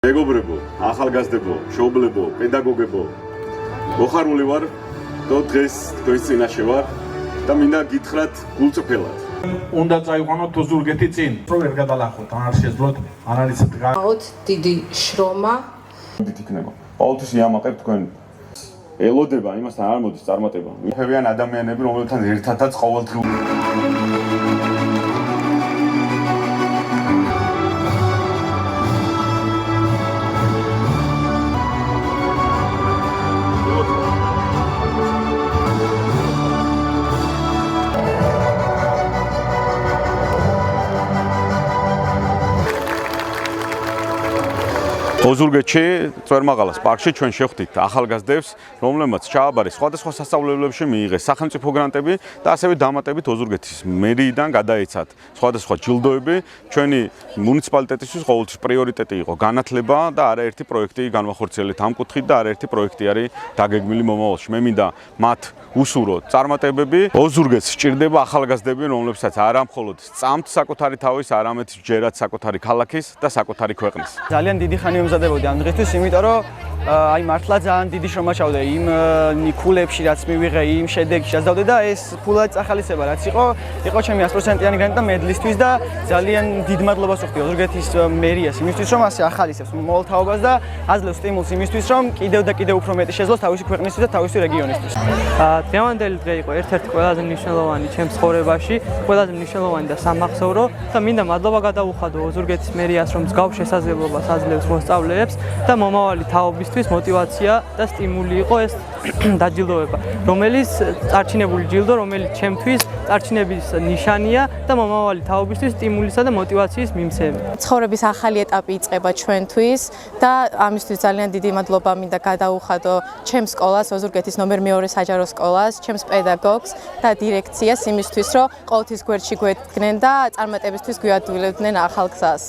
მეგობრებო, ახალგაზრდებო, მშობლებო, პედაგოგებო, მოხარული ვარ, და დღეს თქვენს წინაშე ვარ და მინდა გითხრათ გულწრფელად. უნდა წაიყვანოთ ოზურგეთი წინ. რომ ვერ გადალახოთ, არ შეძლოთ ანალიზით გაგოთ დიდი შრომა. იქნება. ყოველთვის იამაყებ თქვენ ელოდება იმასთან არ მოდის წარმატება. მიფევიან ადამიანები, რომელთან ერთადაც ყოველდღიურ ოზურგეთში, წვერმაღალას პარკში ჩვენ შევხვდით ახალგაზრდებს, რომლებმაც ჩააბარეს სხვადასხვა სასწავლებლებში მიიღეს სახელმწიფო გრანტები და ასევე დამატებით ოზურგეთის მერიიდან გადაეცათ სხვადასხვა ჯილდოები. ჩვენი მუნიციპალიტეტისთვის ყოველთვის პრიორიტეტი იყო განათლება და არაერთი პროექტი განვახორციელეთ ამ კუთხით და არაერთი პროექტი არის დაგეგმილი მომავალში. მე მინდა მათ უსურო წარმატებები. ოზურგეთს სჭირდება ახალგაზრდები, რომლებსაც არა მხოლოდ სწამთ საკუთარი თავის, არამედ ჯერათ საკუთარი ქალაქის და საკუთარი ქვეყნის. ძალიან დიდი ხანი ვემზადებოდი ამ დღისთვის, იმიტომ რომ აი მართლა ძალიან დიდი შრომა ჩავდე იმ ნიკულებში, რაც მივიღე, იმ შედეგში, რაც დავდე და ეს ფულად წახალისება, რაც იყო ჩემი 100%-იანი გრანტი და მედლისთვის და ძალიან დიდ მადლობას ვუხდი ოზურგეთის მერიას იმისთვის, რომ ასე ახალისებს მოლთაობას და აძლევს სტიმულს იმისთვის, რომ კიდევ და კიდევ უფრო მეტი შეძლოს თავისი ქვეყნისთვის და თავისი რეგიონისთვის. დღევანდელი დღე იყო ერთ-ერთი ყველაზე მნიშვნელოვანი ჩემს ცხოვრებაში, ყველაზე მნიშვნელოვანი და სამახსოვრო და მინდა მადლობა გადაუხადო ოზურგეთის მერიას, რომ მსგავს შესაძლებლობას აძლევს მოსწავლეებს და მომავალი თაობისთვის მოტივაცია და სტიმული იყო ეს დაჯილდოება, რომელიც წარჩინებული ჯილდო, რომელიც ჩემთვის წარჩინების ნიშანია და მომავალი თაობისთვის სტიმულისა და მოტივაციის მიმცემი. ცხოვრების ახალი ეტაპი იწყება ჩვენთვის და ამისთვის ძალიან დიდი მადლობა მინდა გადაუხადო ჩემს სკოლას, ოზურგეთის ნომერ 2 საჯარო სკოლას, ჩემს პედაგოგს და დირექციას იმისთვის, რომ ყოველთვის გვერდში გვედგნენ და წარმატებისთვის გვიადვილებდნენ ახალ გზას.